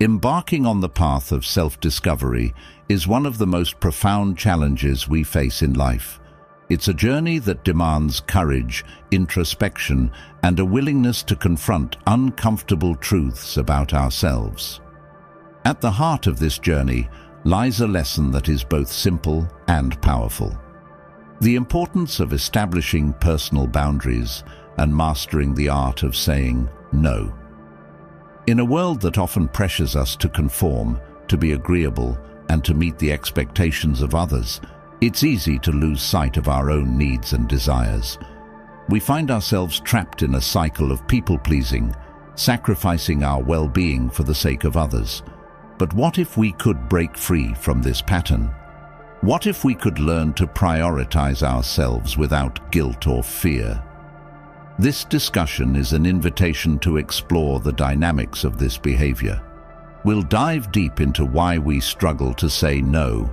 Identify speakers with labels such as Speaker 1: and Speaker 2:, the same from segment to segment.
Speaker 1: Embarking on the path of self-discovery is one of the most profound challenges we face in life. It's a journey that demands courage, introspection, and a willingness to confront uncomfortable truths about ourselves. At the heart of this journey lies a lesson that is both simple and powerful: the importance of establishing personal boundaries and mastering the art of saying no. In a world that often pressures us to conform, to be agreeable, and to meet the expectations of others, it's easy to lose sight of our own needs and desires. We find ourselves trapped in a cycle of people-pleasing, sacrificing our well-being for the sake of others. But what if we could break free from this pattern? What if we could learn to prioritize ourselves without guilt or fear? This discussion is an invitation to explore the dynamics of this behavior. We'll dive deep into why we struggle to say no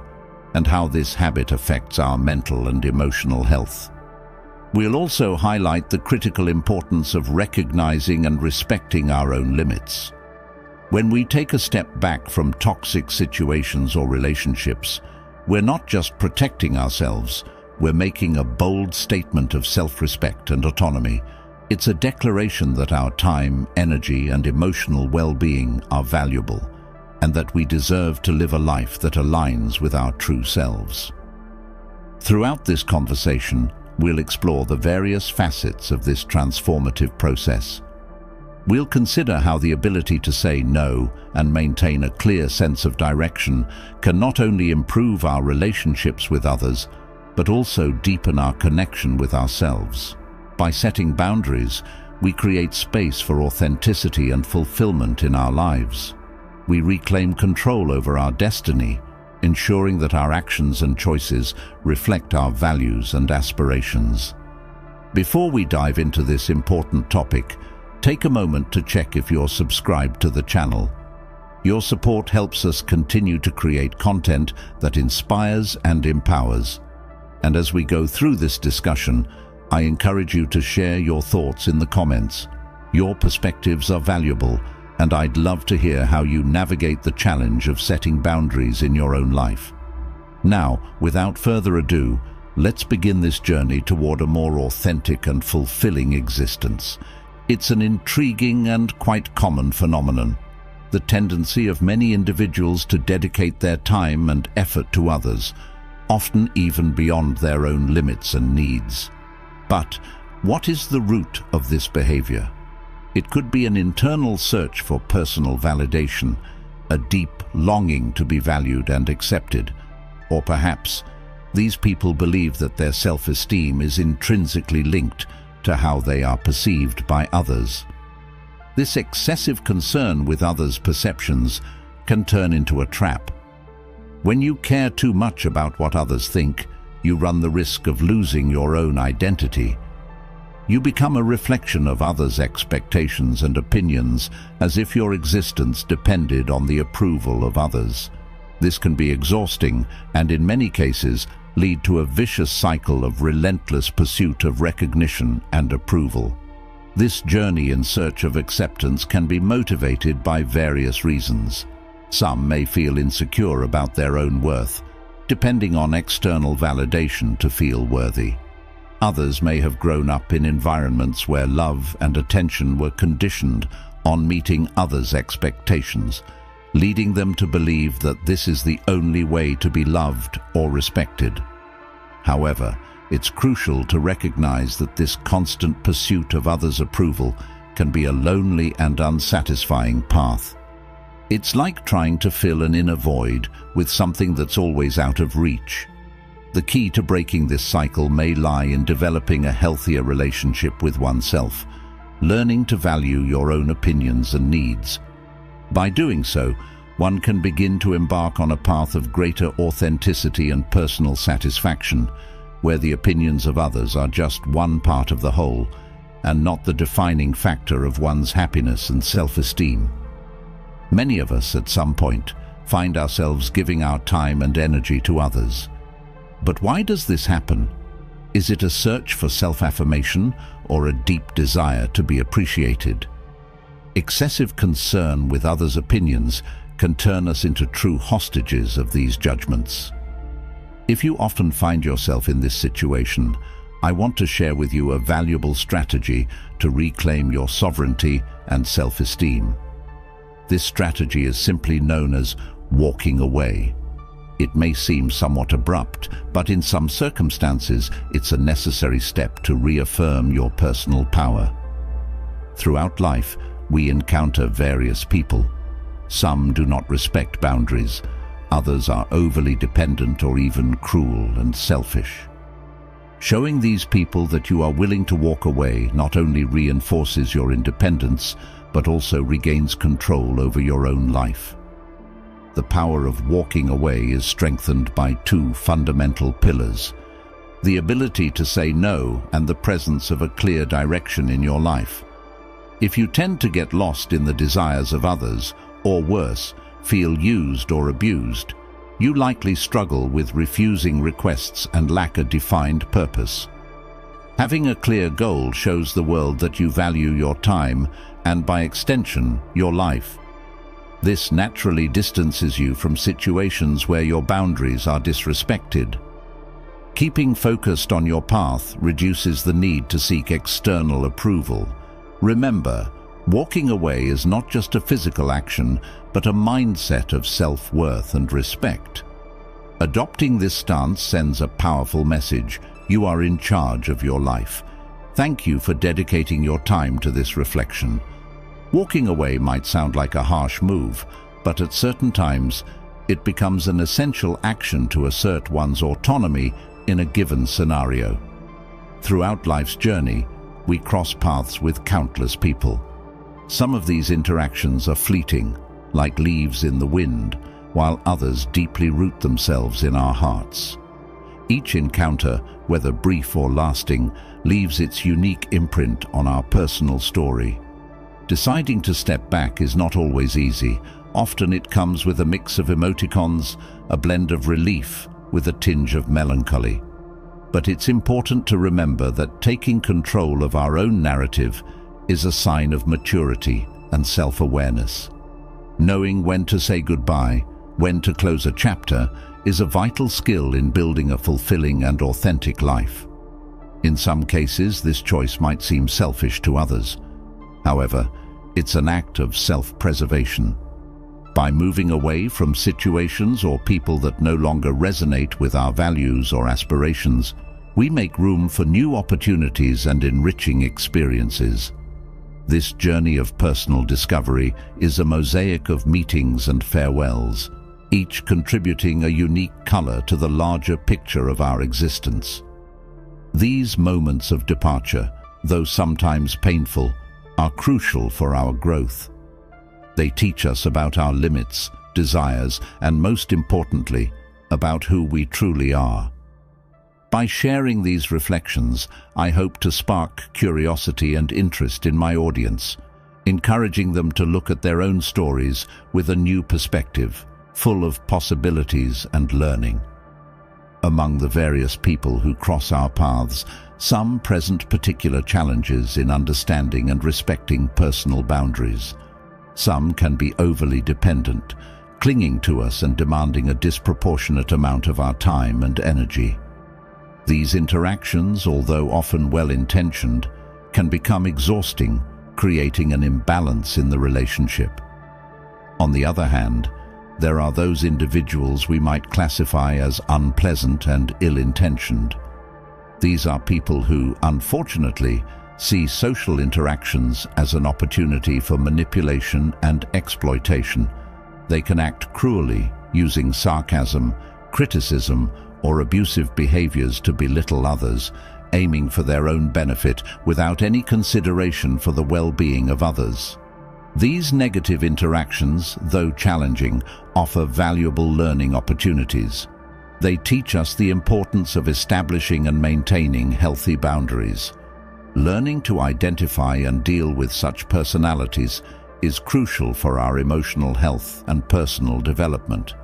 Speaker 1: and how this habit affects our mental and emotional health. We'll also highlight the critical importance of recognizing and respecting our own limits. When we take a step back from toxic situations or relationships, we're not just protecting ourselves, we're making a bold statement of self-respect and autonomy. It's a declaration that our time, energy, and emotional well-being are valuable, and that we deserve to live a life that aligns with our true selves. Throughout this conversation, we'll explore the various facets of this transformative process. We'll consider how the ability to say no and maintain a clear sense of direction can not only improve our relationships with others, but also deepen our connection with ourselves. By setting boundaries, we create space for authenticity and fulfillment in our lives. We reclaim control over our destiny, ensuring that our actions and choices reflect our values and aspirations. Before we dive into this important topic, take a moment to check if you're subscribed to the channel. Your support helps us continue to create content that inspires and empowers. And as we go through this discussion, I encourage you to share your thoughts in the comments. Your perspectives are valuable, and I'd love to hear how you navigate the challenge of setting boundaries in your own life. Now, without further ado, let's begin this journey toward a more authentic and fulfilling existence. It's an intriguing and quite common phenomenon: the tendency of many individuals to dedicate their time and effort to others, often even beyond their own limits and needs. But what is the root of this behavior? It could be an internal search for personal validation, a deep longing to be valued and accepted, or perhaps these people believe that their self-esteem is intrinsically linked to how they are perceived by others. This excessive concern with others' perceptions can turn into a trap. When you care too much about what others think, you run the risk of losing your own identity. You become a reflection of others' expectations and opinions, as if your existence depended on the approval of others. This can be exhausting and, in many cases, lead to a vicious cycle of relentless pursuit of recognition and approval. This journey in search of acceptance can be motivated by various reasons. Some may feel insecure about their own worth, depending on external validation to feel worthy. Others may have grown up in environments where love and attention were conditioned on meeting others' expectations, leading them to believe that this is the only way to be loved or respected. However, it's crucial to recognize that this constant pursuit of others' approval can be a lonely and unsatisfying path. It's like trying to fill an inner void with something that's always out of reach. The key to breaking this cycle may lie in developing a healthier relationship with oneself, learning to value your own opinions and needs. By doing so, one can begin to embark on a path of greater authenticity and personal satisfaction, where the opinions of others are just one part of the whole and not the defining factor of one's happiness and self-esteem. Many of us, at some point, find ourselves giving our time and energy to others. But why does this happen? Is it a search for self-affirmation or a deep desire to be appreciated? Excessive concern with others' opinions can turn us into true hostages of these judgments. If you often find yourself in this situation, I want to share with you a valuable strategy to reclaim your sovereignty and self-esteem. This strategy is simply known as walking away. It may seem somewhat abrupt, but in some circumstances, it's a necessary step to reaffirm your personal power. Throughout life, we encounter various people. Some do not respect boundaries. Others are overly dependent or even cruel and selfish. Showing these people that you are willing to walk away not only reinforces your independence, but also regains control over your own life. The power of walking away is strengthened by two fundamental pillars: the ability to say no and the presence of a clear direction in your life. If you tend to get lost in the desires of others, or worse, feel used or abused, you likely struggle with refusing requests and lack a defined purpose. Having a clear goal shows the world that you value your time and, by extension, your life. This naturally distances you from situations where your boundaries are disrespected. Keeping focused on your path reduces the need to seek external approval. Remember, walking away is not just a physical action, but a mindset of self-worth and respect. Adopting this stance sends a powerful message: you are in charge of your life. Thank you for dedicating your time to this reflection. Walking away might sound like a harsh move, but at certain times, it becomes an essential action to assert one's autonomy in a given scenario. Throughout life's journey, we cross paths with countless people. Some of these interactions are fleeting, like leaves in the wind, while others deeply root themselves in our hearts. Each encounter, whether brief or lasting, leaves its unique imprint on our personal story. Deciding to step back is not always easy. Often it comes with a mix of emoticons, a blend of relief with a tinge of melancholy. But it's important to remember that taking control of our own narrative is a sign of maturity and self-awareness. Knowing when to say goodbye, when to close a chapter, is a vital skill in building a fulfilling and authentic life. In some cases, this choice might seem selfish to others. However, it's an act of self-preservation. By moving away from situations or people that no longer resonate with our values or aspirations, we make room for new opportunities and enriching experiences. This journey of personal discovery is a mosaic of meetings and farewells, each contributing a unique color to the larger picture of our existence. These moments of departure, though sometimes painful, are crucial for our growth. They teach us about our limits, desires, and most importantly, about who we truly are. By sharing these reflections, I hope to spark curiosity and interest in my audience, encouraging them to look at their own stories with a new perspective, full of possibilities and learning. Among the various people who cross our paths, some present particular challenges in understanding and respecting personal boundaries. Some can be overly dependent, clinging to us and demanding a disproportionate amount of our time and energy. These interactions, although often well-intentioned, can become exhausting, creating an imbalance in the relationship. On the other hand, there are those individuals we might classify as unpleasant and ill-intentioned. These are people who, unfortunately, see social interactions as an opportunity for manipulation and exploitation. They can act cruelly, using sarcasm, criticism, or abusive behaviors to belittle others, aiming for their own benefit without any consideration for the well-being of others. These negative interactions, though challenging, offer valuable learning opportunities. They teach us the importance of establishing and maintaining healthy boundaries. Learning to identify and deal with such personalities is crucial for our emotional health and personal development.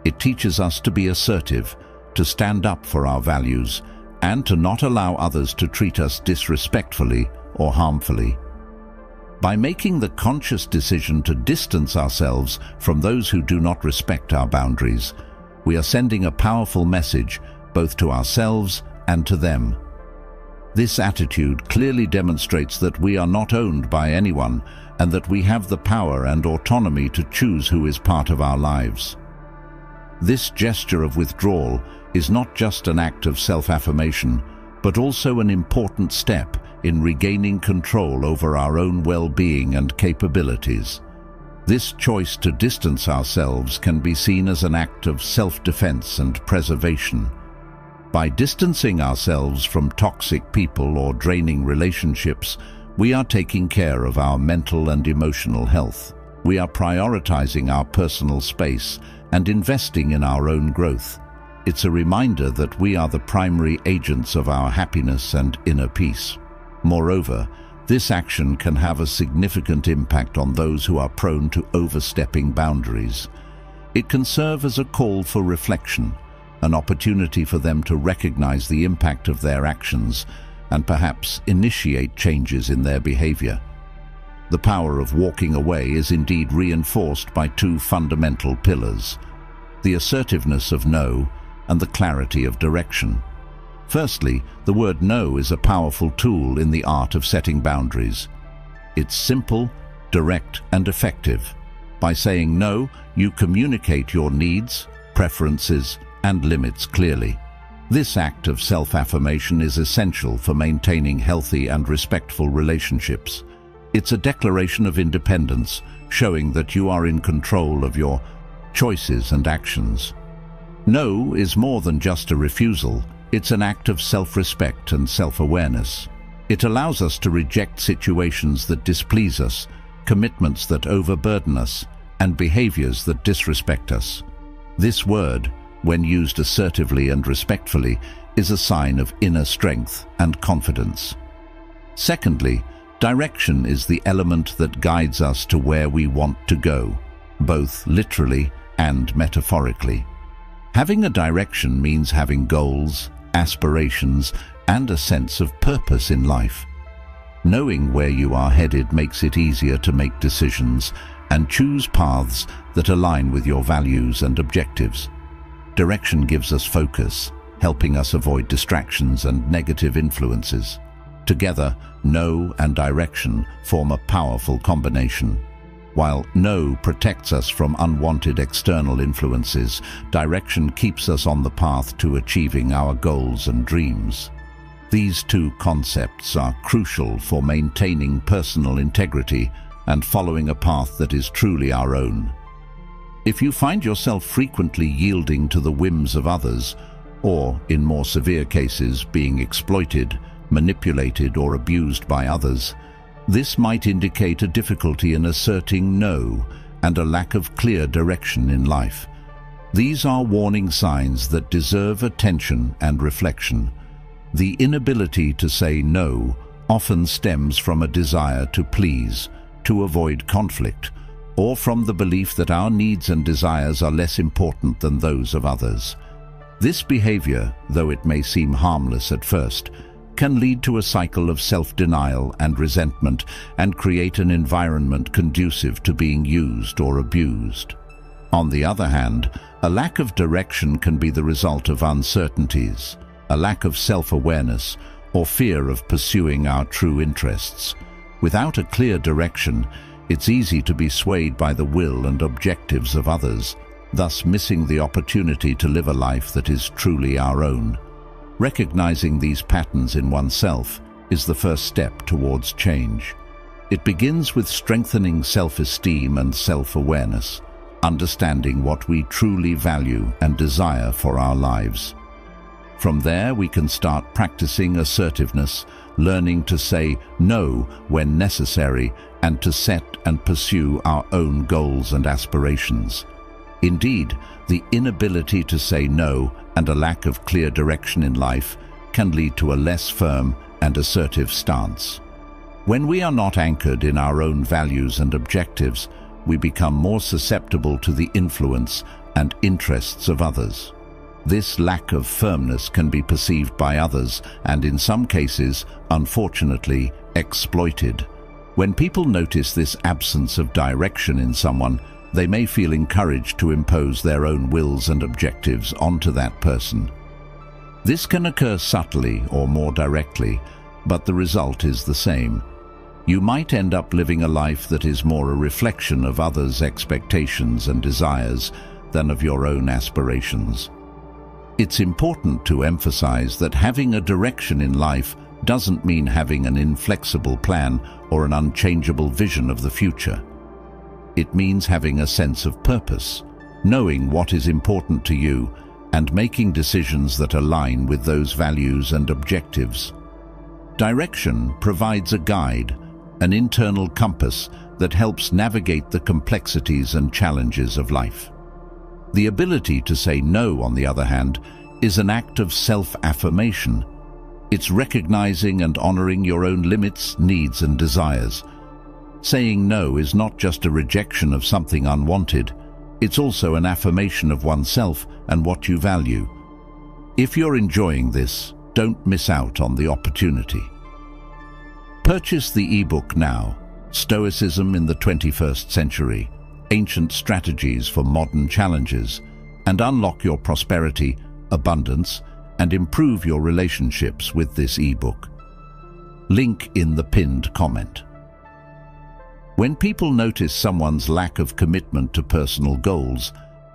Speaker 1: It teaches us to be assertive, to stand up for our values, and to not allow others to treat us disrespectfully or harmfully. By making the conscious decision to distance ourselves from those who do not respect our boundaries, we are sending a powerful message both to ourselves and to them. This attitude clearly demonstrates that we are not owned by anyone and that we have the power and autonomy to choose who is part of our lives. This gesture of withdrawal is not just an act of self-affirmation, but also an important step in regaining control over our own well-being and capabilities. This choice to distance ourselves can be seen as an act of self-defense and preservation. By distancing ourselves from toxic people or draining relationships, we are taking care of our mental and emotional health. We are prioritizing our personal space and investing in our own growth. It's a reminder that we are the primary agents of our happiness and inner peace. Moreover, this action can have a significant impact on those who are prone to overstepping boundaries. It can serve as a call for reflection, an opportunity for them to recognize the impact of their actions and perhaps initiate changes in their behavior. The power of walking away is indeed reinforced by two fundamental pillars: the assertiveness of no and the clarity of direction. Firstly, the word no is a powerful tool in the art of setting boundaries. It's simple, direct, and effective. By saying no, you communicate your needs, preferences, and limits clearly. This act of self-affirmation is essential for maintaining healthy and respectful relationships. It's a declaration of independence, showing that you are in control of your choices and actions. No is more than just a refusal. It's an act of self-respect and self-awareness. It allows us to reject situations that displease us, commitments that overburden us, and behaviors that disrespect us. This word, when used assertively and respectfully, is a sign of inner strength and confidence. Secondly, direction is the element that guides us to where we want to go, both literally and metaphorically. Having a direction means having goals, aspirations, and a sense of purpose in life. Knowing where you are headed makes it easier to make decisions and choose paths that align with your values and objectives. Direction gives us focus, helping us avoid distractions and negative influences. Together, no and direction form a powerful combination. While no protects us from unwanted external influences, direction keeps us on the path to achieving our goals and dreams. These two concepts are crucial for maintaining personal integrity and following a path that is truly our own. If you find yourself frequently yielding to the whims of others, or, in more severe cases, being exploited, manipulated, or abused by others, this might indicate a difficulty in asserting no and a lack of clear direction in life. These are warning signs that deserve attention and reflection. The inability to say no often stems from a desire to please, to avoid conflict, or from the belief that our needs and desires are less important than those of others. This behavior, though it may seem harmless at first, can lead to a cycle of self-denial and resentment and create an environment conducive to being used or abused. On the other hand, a lack of direction can be the result of uncertainties, a lack of self-awareness, or fear of pursuing our true interests. Without a clear direction, it's easy to be swayed by the will and objectives of others, thus missing the opportunity to live a life that is truly our own. Recognizing these patterns in oneself is the first step towards change. It begins with strengthening self-esteem and self-awareness, understanding what we truly value and desire for our lives. From there, we can start practicing assertiveness, learning to say no when necessary, and to set and pursue our own goals and aspirations. Indeed, the inability to say no and a lack of clear direction in life can lead to a less firm and assertive stance. When we are not anchored in our own values and objectives, we become more susceptible to the influence and interests of others. This lack of firmness can be perceived by others and, in some cases, unfortunately, exploited. When people notice this absence of direction in someone, they may feel encouraged to impose their own wills and objectives onto that person. This can occur subtly or more directly, but the result is the same. You might end up living a life that is more a reflection of others' expectations and desires than of your own aspirations. It's important to emphasize that having a direction in life doesn't mean having an inflexible plan or an unchangeable vision of the future. It means having a sense of purpose, knowing what is important to you, and making decisions that align with those values and objectives. Direction provides a guide, an internal compass that helps navigate the complexities and challenges of life. The ability to say no, on the other hand, is an act of self-affirmation. It's recognizing and honoring your own limits, needs, and desires. Saying no is not just a rejection of something unwanted, it's also an affirmation of oneself and what you value. If you're enjoying this, don't miss out on the opportunity. Purchase the ebook now, Stoicism in the 21st Century, Ancient Strategies for Modern Challenges, and unlock your prosperity, abundance, and improve your relationships with this ebook. Link in the pinned comment. When people notice someone's lack of commitment to personal goals,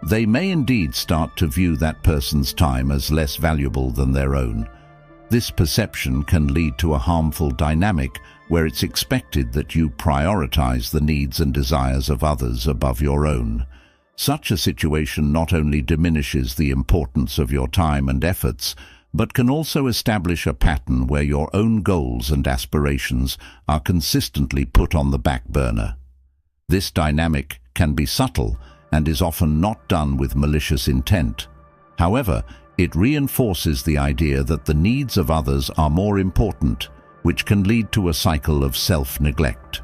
Speaker 1: they may indeed start to view that person's time as less valuable than their own. This perception can lead to a harmful dynamic where it's expected that you prioritize the needs and desires of others above your own. Such a situation not only diminishes the importance of your time and efforts, but can also establish a pattern where your own goals and aspirations are consistently put on the back burner. This dynamic can be subtle and is often not done with malicious intent. However, it reinforces the idea that the needs of others are more important, which can lead to a cycle of self-neglect.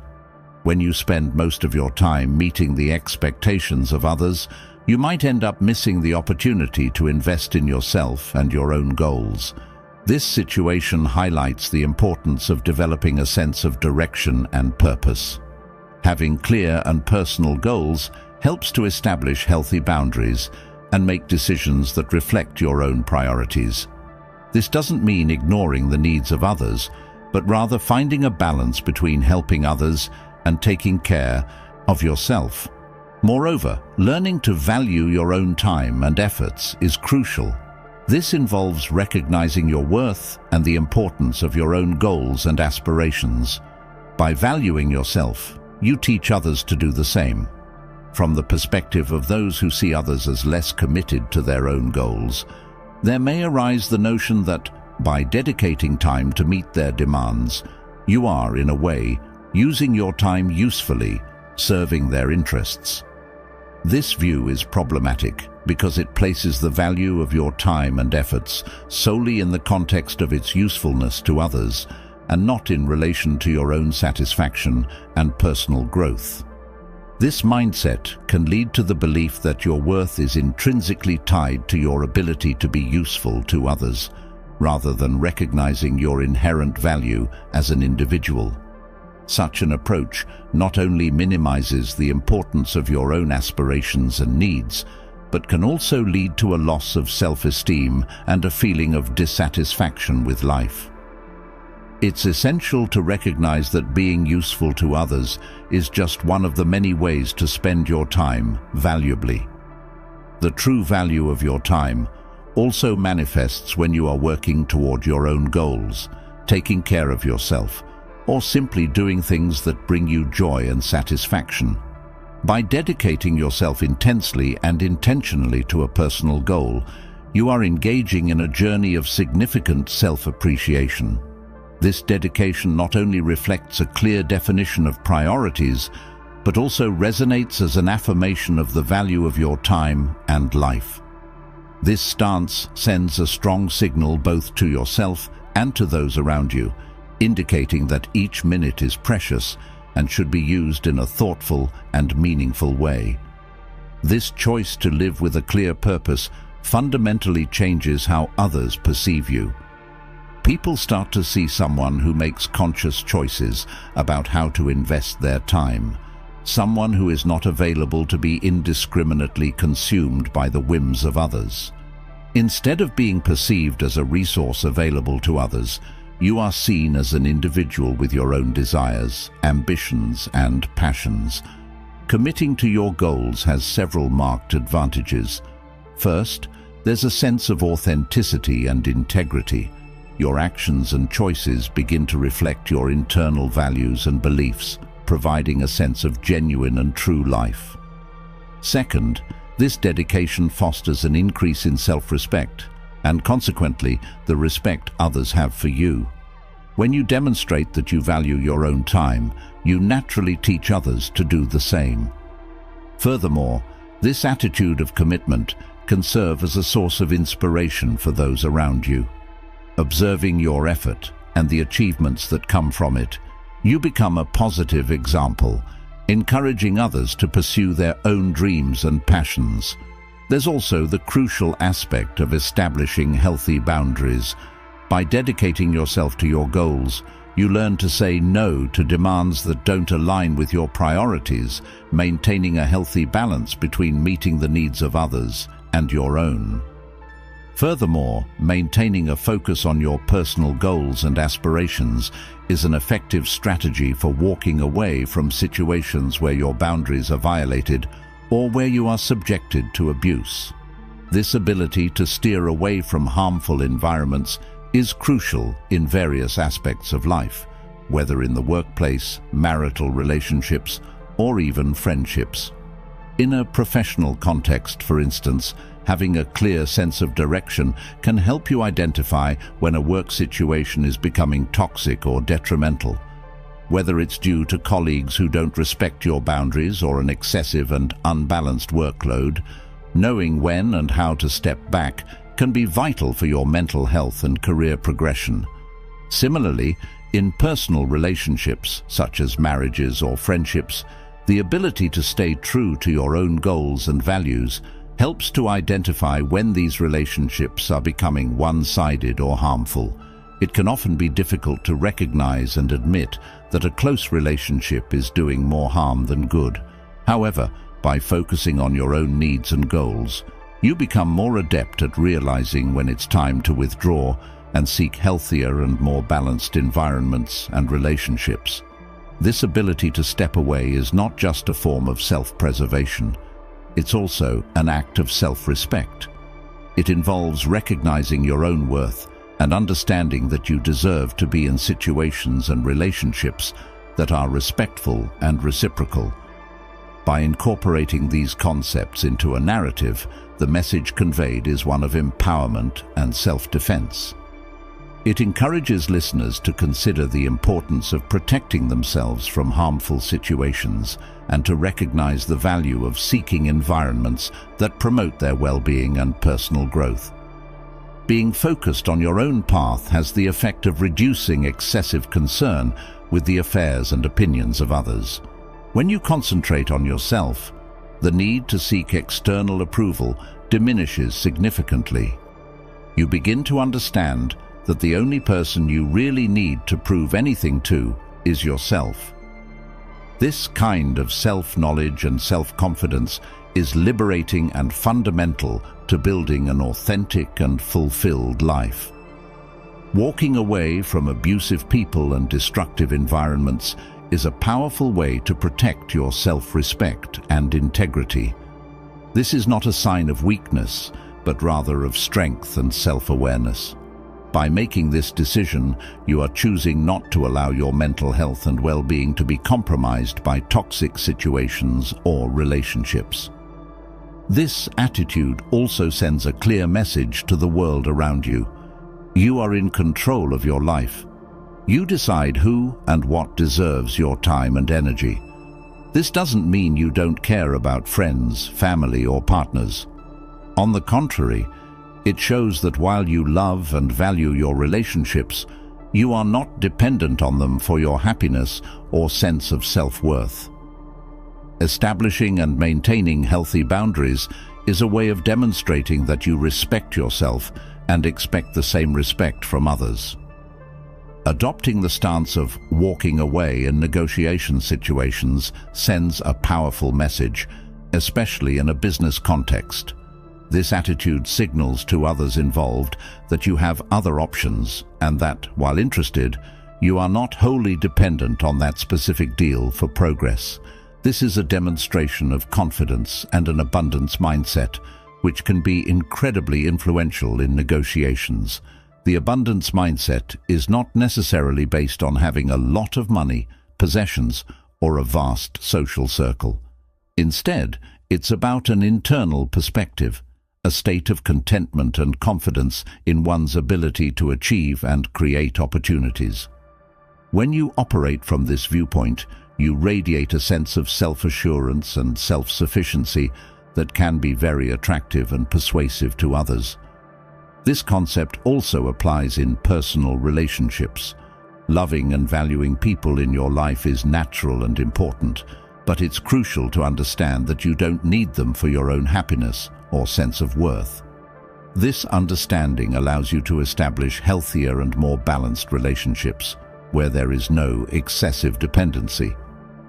Speaker 1: When you spend most of your time meeting the expectations of others, you might end up missing the opportunity to invest in yourself and your own goals. This situation highlights the importance of developing a sense of direction and purpose. Having clear and personal goals helps to establish healthy boundaries and make decisions that reflect your own priorities. This doesn't mean ignoring the needs of others, but rather finding a balance between helping others and taking care of yourself. Moreover, learning to value your own time and efforts is crucial. This involves recognizing your worth and the importance of your own goals and aspirations. By valuing yourself, you teach others to do the same. From the perspective of those who see others as less committed to their own goals, there may arise the notion that, by dedicating time to meet their demands, you are, in a way, using your time usefully, serving their interests. This view is problematic because it places the value of your time and efforts solely in the context of its usefulness to others and not in relation to your own satisfaction and personal growth. This mindset can lead to the belief that your worth is intrinsically tied to your ability to be useful to others, rather than recognizing your inherent value as an individual. Such an approach not only minimizes the importance of your own aspirations and needs, but can also lead to a loss of self-esteem and a feeling of dissatisfaction with life. It's essential to recognize that being useful to others is just one of the many ways to spend your time valuably. The true value of your time also manifests when you are working toward your own goals, taking care of yourself, or simply doing things that bring you joy and satisfaction. By dedicating yourself intensely and intentionally to a personal goal, you are engaging in a journey of significant self-appreciation. This dedication not only reflects a clear definition of priorities, but also resonates as an affirmation of the value of your time and life. This stance sends a strong signal both to yourself and to those around you, indicating that each minute is precious and should be used in a thoughtful and meaningful way. This choice to live with a clear purpose fundamentally changes how others perceive you. people start to see someone who makes conscious choices about how to invest their time, someone who is not available to be indiscriminately consumed by the whims of others. Instead of being perceived as a resource available to others, you are seen as an individual with your own desires, ambitions, and passions. Committing to your goals has several marked advantages. First, there's a sense of authenticity and integrity. Your actions and choices begin to reflect your internal values and beliefs, providing a sense of genuine and true life. Second, this dedication fosters an increase in self-respect, and consequently, the respect others have for you. When you demonstrate that you value your own time, you naturally teach others to do the same. Furthermore, this attitude of commitment can serve as a source of inspiration for those around you. Observing your effort and the achievements that come from it, you become a positive example, encouraging others to pursue their own dreams and passions. There's also the crucial aspect of establishing healthy boundaries. By dedicating yourself to your goals, you learn to say no to demands that don't align with your priorities, maintaining a healthy balance between meeting the needs of others and your own. Furthermore, maintaining a focus on your personal goals and aspirations is an effective strategy for walking away from situations where your boundaries are violated or where you are subjected to abuse. This ability to steer away from harmful environments is crucial in various aspects of life, whether in the workplace, marital relationships, or even friendships. In a professional context, for instance, having a clear sense of direction can help you identify when a work situation is becoming toxic or detrimental. Whether it's due to colleagues who don't respect your boundaries or an excessive and unbalanced workload, knowing when and how to step back can be vital for your mental health and career progression. Similarly, in personal relationships, such as marriages or friendships, the ability to stay true to your own goals and values helps to identify when these relationships are becoming one-sided or harmful. It can often be difficult to recognize and admit that a close relationship is doing more harm than good. However, by focusing on your own needs and goals, you become more adept at realizing when it's time to withdraw and seek healthier and more balanced environments and relationships. This ability to step away is not just a form of self-preservation. It's also an act of self-respect. It involves recognizing your own worth and understanding that you deserve to be in situations and relationships that are respectful and reciprocal. By incorporating these concepts into a narrative, the message conveyed is one of empowerment and self-defense. It encourages listeners to consider the importance of protecting themselves from harmful situations and to recognize the value of seeking environments that promote their well-being and personal growth. Being focused on your own path has the effect of reducing excessive concern with the affairs and opinions of others. When you concentrate on yourself, the need to seek external approval diminishes significantly. You begin to understand that the only person you really need to prove anything to is yourself. This kind of self-knowledge and self-confidence is liberating and fundamental to building an authentic and fulfilled life. Walking away from abusive people and destructive environments is a powerful way to protect your self-respect and integrity. This is not a sign of weakness, but rather of strength and self-awareness. By making this decision, you are choosing not to allow your mental health and well-being to be compromised by toxic situations or relationships. This attitude also sends a clear message to the world around you. You are in control of your life. You decide who and what deserves your time and energy. This doesn't mean you don't care about friends, family, or partners. On the contrary, it shows that while you love and value your relationships, you are not dependent on them for your happiness or sense of self-worth. Establishing and maintaining healthy boundaries is a way of demonstrating that you respect yourself and expect the same respect from others. Adopting the stance of walking away in negotiation situations sends a powerful message, especially in a business context. This attitude signals to others involved that you have other options and that, while interested, you are not wholly dependent on that specific deal for progress. This is a demonstration of confidence and an abundance mindset, which can be incredibly influential in negotiations. The abundance mindset is not necessarily based on having a lot of money, possessions, or a vast social circle. Instead, it's about an internal perspective, a state of contentment and confidence in one's ability to achieve and create opportunities. When you operate from this viewpoint, you radiate a sense of self-assurance and self-sufficiency that can be very attractive and persuasive to others. This concept also applies in personal relationships. Loving and valuing people in your life is natural and important, but it's crucial to understand that you don't need them for your own happiness or sense of worth. This understanding allows you to establish healthier and more balanced relationships, where there is no excessive dependency.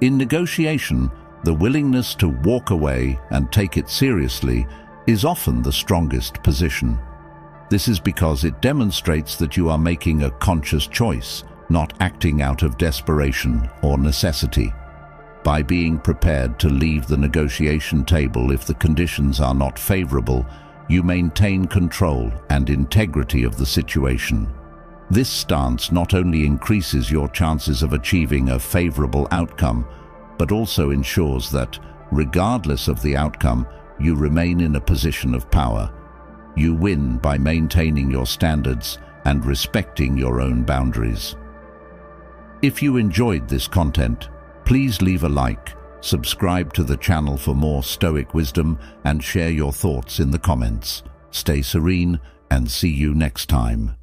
Speaker 1: In negotiation, the willingness to walk away and take it seriously is often the strongest position. This is because it demonstrates that you are making a conscious choice, not acting out of desperation or necessity. By being prepared to leave the negotiation table if the conditions are not favorable, you maintain control and integrity of the situation. This stance not only increases your chances of achieving a favorable outcome, but also ensures that, regardless of the outcome, you remain in a position of power. You win by maintaining your standards and respecting your own boundaries. If you enjoyed this content, please leave a like, subscribe to the channel for more Stoic wisdom, and share your thoughts in the comments. Stay serene and see you next time.